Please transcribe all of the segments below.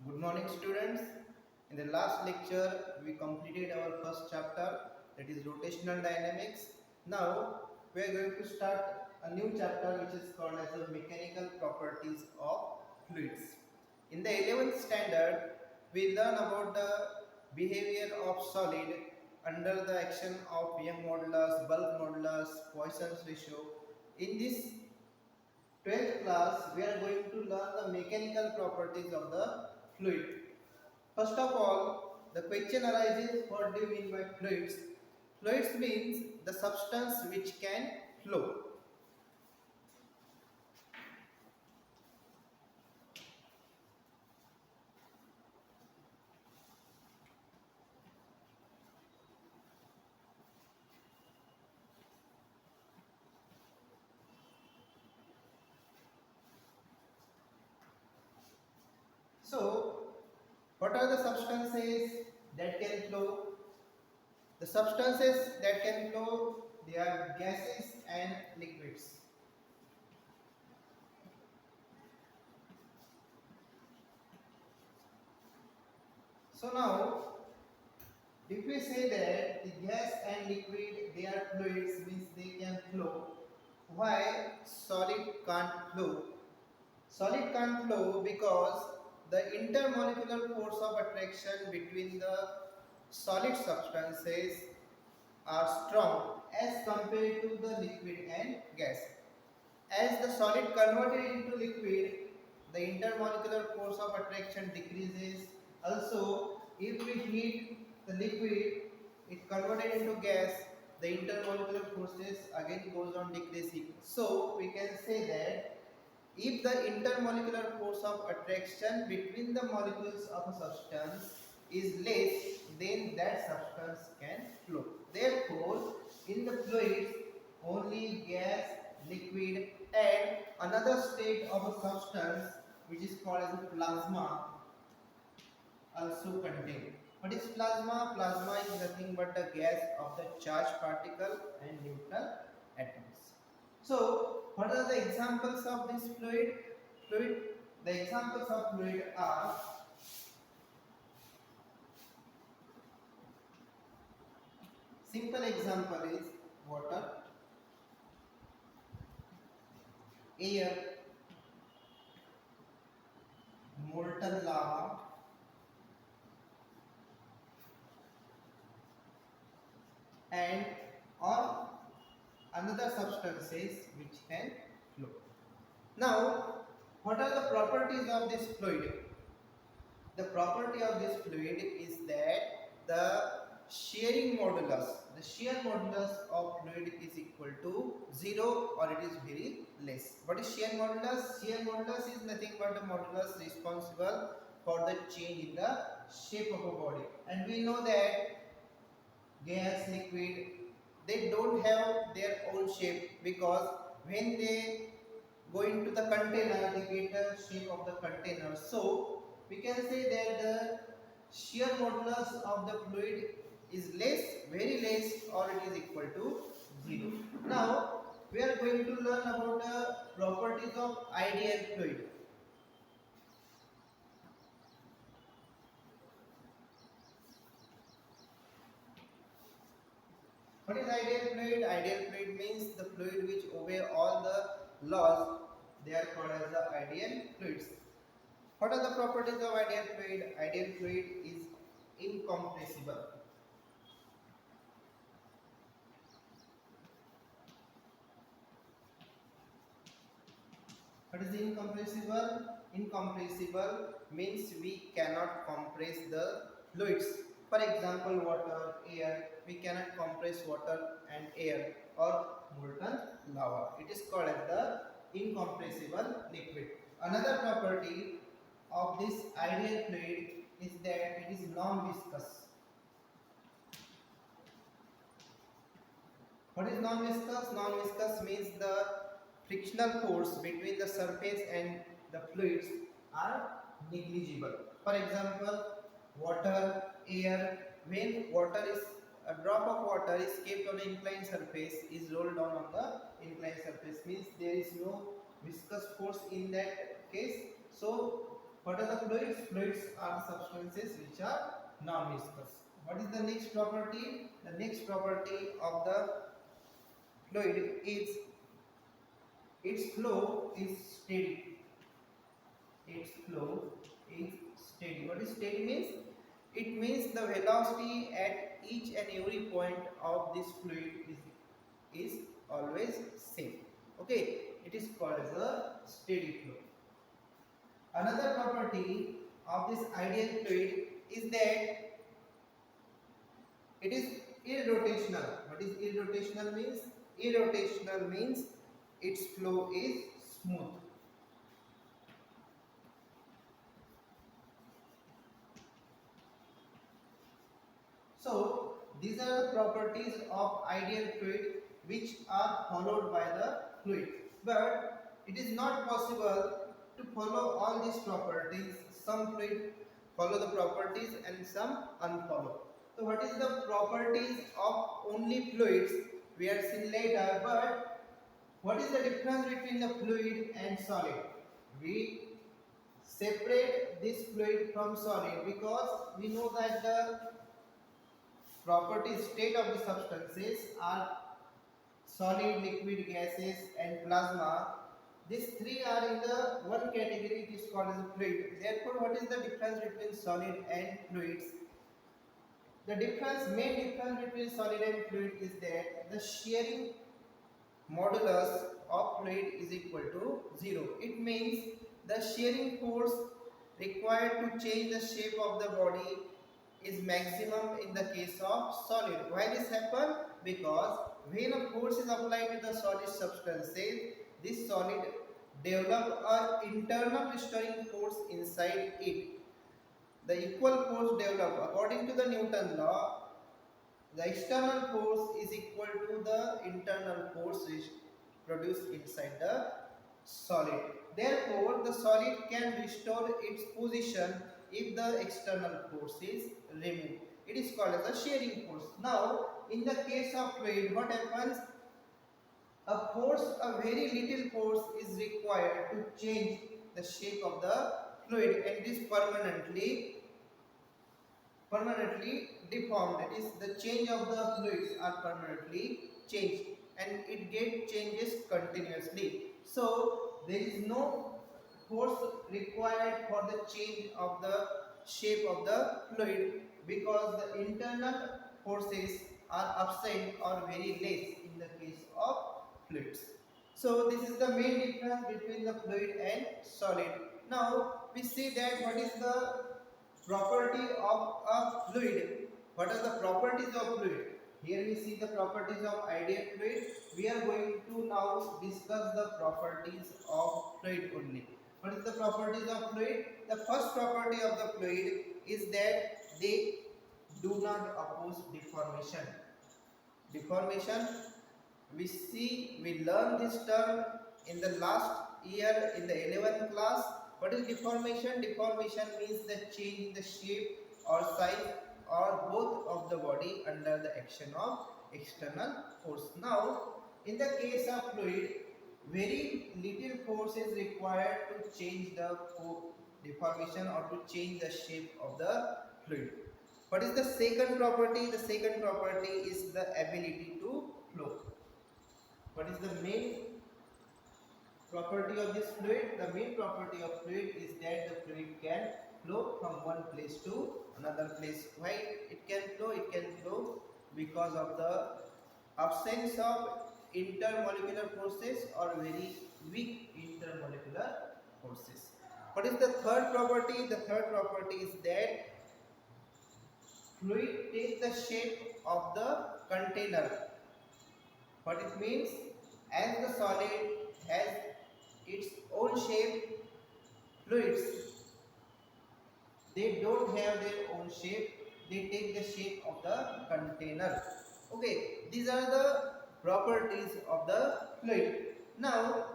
Good morning, students. In the last lecture, we completed our first chapter, that is rotational dynamics. Now, we are going to start a new chapter which is called as the mechanical properties of fluids. In the 11th standard, we learn about the behavior of solid under the action of Young modulus, bulk modulus, Poisson's ratio. In this 12th class, we are going to learn the mechanical properties of the fluid. First of all, the question arises, what do you mean by fluids? Fluids means the substance which can flow. So, what are the substances that can flow? The substances that can flow, they are gases and liquids. So now, if we say that the gas and liquid, they are fluids, means they can flow. Why solid can't flow? Solid can't flow because the intermolecular force of attraction between the solid substances are strong as compared to the liquid and gas. As the solid converted into liquid, the intermolecular force of attraction decreases. Also, if we heat the liquid, it converted into gas, the intermolecular forces again goes on decreasing. So, we can say that if the intermolecular force of attraction between the molecules of a substance is less, then that substance can flow. Therefore, in the fluids, only gas, liquid, and another state of a substance which is called as a plasma also contained. What is plasma? Plasma is nothing but the gas of the charged particle and neutral atoms. So, what are the examples of this fluid? The examples of fluid are simple example is water, air, molten lava, and or another substances which can flow. Now, what are the properties of this fluid? The property of this fluid is that the shear modulus of fluid is equal to 0 or it is very less. What is shear modulus? Shear modulus is nothing but the modulus responsible for the change in the shape of a body. And we know that gas, liquid, they don't have their own shape, because when they go into the container, they get the shape of the container. So we can say that the shear modulus of the fluid is less, very less, or it is equal to 0. Now we are going to learn about the properties of ideal fluid. What is ideal fluid? Ideal fluid means the fluid which obey all the laws. They are called as the ideal fluids. What are the properties of ideal fluid? Ideal fluid is incompressible. What is incompressible? Incompressible means we cannot compress the fluids. For example, water, air. We cannot compress water and air, or molten lava. It is called as the incompressible liquid. Another property of this ideal fluid is that it is non-viscous. What is non-viscous? Non-viscous means the frictional force between the surface and the fluids are negligible. For example, water, air. When water is a drop of water is kept on an inclined surface, is rolled down on the inclined surface, means there is no viscous force in that case. So What are the fluids? Fluids are substances which are non-viscous. What is the next property? The next property of the fluid is its flow is steady. Its flow is steady. What is steady means? It means the velocity at each and every point of this fluid is always same. Okay, it is called as a steady flow. Another property of this ideal fluid is that it is irrotational. What is irrotational means? Irrotational means its flow is smooth. So these are the properties of ideal fluid which are followed by the fluid. But it is not possible to follow all these properties. Some fluid follow the properties and some unfollow. So what is the properties of only fluids? We are seen later. But what is the difference between the fluid and solid? We separate this fluid from solid because we know that the properties state of the substances are solid, liquid, gases and plasma. These three are in the one category, it is called as a fluid. Therefore, what is the difference between solid and fluids? The main difference between solid and fluid is that the shearing modulus of fluid is equal to 0. It means the shearing force required to change the shape of the body is maximum in the case of solid. Why this happen? Because when a force is applied to the solid substances, this solid develop an internal restoring force inside it. The equal force develop according to the Newton law. The external force is equal to the internal force which produced inside the solid. Therefore, the solid can restore its position if the external force is removed. It is called as a shearing force. Now, in the case of fluid, what happens? A very little force is required to change the shape of the fluid, and this permanently deformed. That is, the change of the fluids are permanently changed and it gets changes continuously. So there is no force required for the change of the shape of the fluid because the internal forces are absent or very less in the case of fluids. So this is the main difference between the fluid and solid. Now we see that what is the property of a fluid. What are the properties of fluid? Here we see the properties of ideal fluid. We are going to now discuss the properties of fluid only. What is the properties of fluid? The first property of the fluid is that they do not oppose deformation. Deformation, we learned this term in the last year in the 11th class. What is deformation? Deformation means the change in the shape or size or both of the body under the action of external force. Now, in the case of fluid, very little force is required to change the deformation or to change the shape of the fluid. What is the second property? The second property is the ability to flow. What is the main property of this fluid? The main property of fluid is that the fluid can flow from one place to another place. Why it can flow? It can flow because of the absence of intermolecular forces or very weak intermolecular forces. What is the third property? The third property is that fluid takes the shape of the container. What it means? As the solid has its own shape, fluids, they don't have their own shape, they take the shape of the container. Okay, these are the properties of the fluid. Now,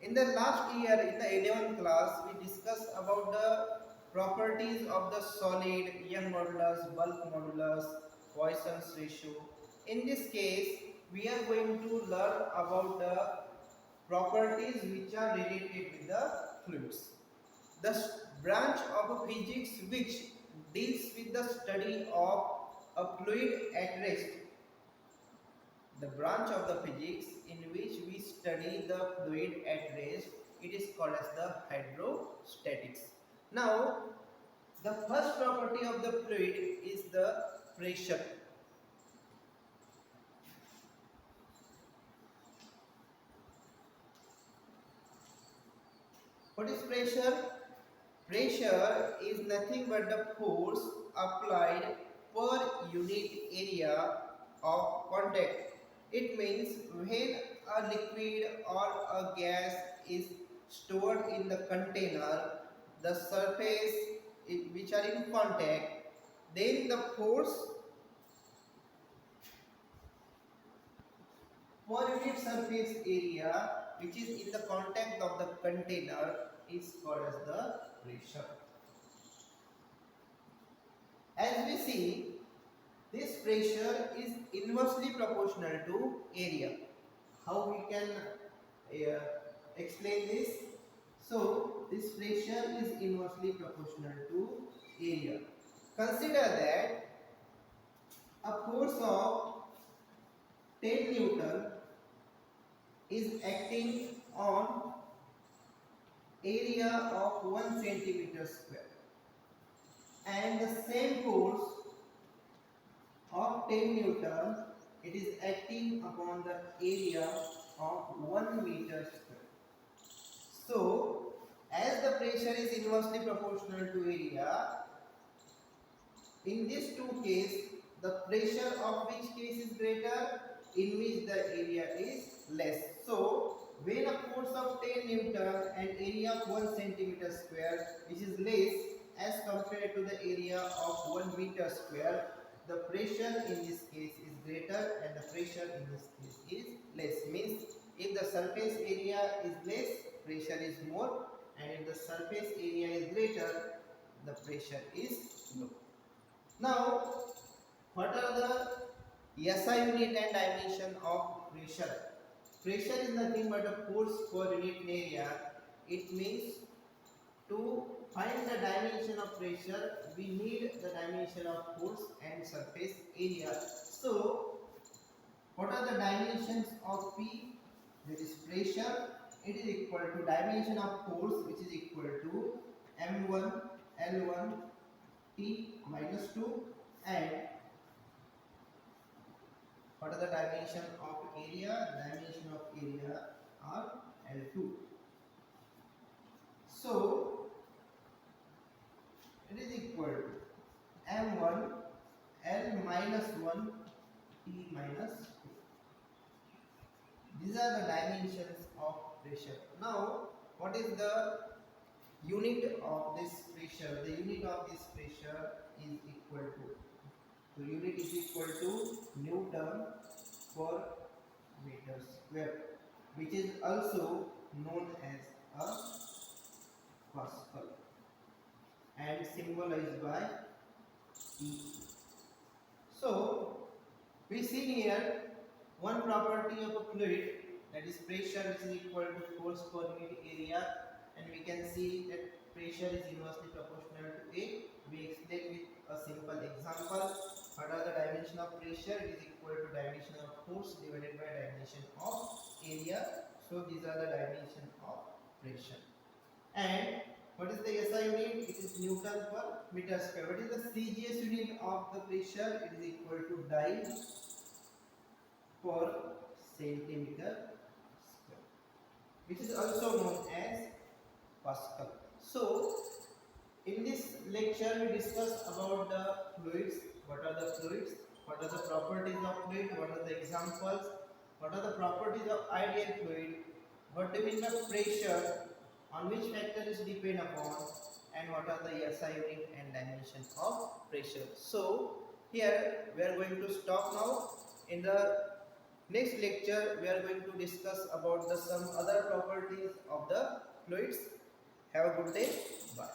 in the last year, in the 11th class, we discussed about the properties of the solid, Young modulus, bulk modulus, Poisson's ratio. In this case, we are going to learn about the properties which are related with the fluids. The branch of physics which deals with the study of a fluid at rest. The branch of the physics in which we study the fluid at rest, it is called as the hydrostatics. Now, the first property of the fluid is the pressure. What is pressure? Pressure is nothing but the force applied per unit area of contact. It means when a liquid or a gas is stored in the container, the surface which are in contact, then the force per unit surface area which is in the contact of the container is called as the pressure. As we see, this pressure is inversely proportional to area. How we can explain this? So, this pressure is inversely proportional to area. Consider that a force of 10 Newton is acting on area of 1 centimeter square, and the same force of 10 Newton, it is acting upon the area of 1 meter square. So, as the pressure is inversely proportional to area, in these two cases, the pressure of which case is greater, in which the area is less. So, when a force of 10 Newton and area of 1 centimeter square, which is less as compared to the area of 1 meter square, the pressure in this case is greater and the pressure in this case is less. Means if the surface area is less, pressure is more, and if the surface area is greater, the pressure is low. Now, what are the SI unit and dimension of pressure? Pressure is nothing but a force per unit area. It means to find the dimension of pressure, we need the dimension of force and surface area. So, what are the dimensions of P? That is pressure. It is equal to dimension of force, which is equal to M1 L1 T minus 2, and what are the dimension of area? Dimension of area are L2. So, it is equal to M1 L minus 1 T minus 2. These are the dimensions of pressure. Now, what is the unit of this pressure? The unit of this pressure is equal to, so unit is equal to Newton per meter square, which is also known as a Pascal and symbolized by E. So, we see here one property of a fluid, that is pressure, which is equal to force per unit area, and we can see that pressure is inversely proportional to A. We explain with a simple example. What are the dimension of pressure? It is equal to dimension of force divided by dimension of area. So these are the dimension of pressure. And what is the SI unit? It is Newton per meter square. What is the CGS unit of the pressure? It is equal to Dye per centimeter square, which is also known as Pascal. So, in this lecture we discuss about the fluids. What are the fluids? What are the properties of fluid? What are the examples? What are the properties of ideal fluid? What do you mean by pressure? On which factor is depend upon? And what are the SI unit and dimension of pressure? So, here we are going to stop now. In the next lecture, we are going to discuss about some other properties of the fluids. Have a good day. Bye.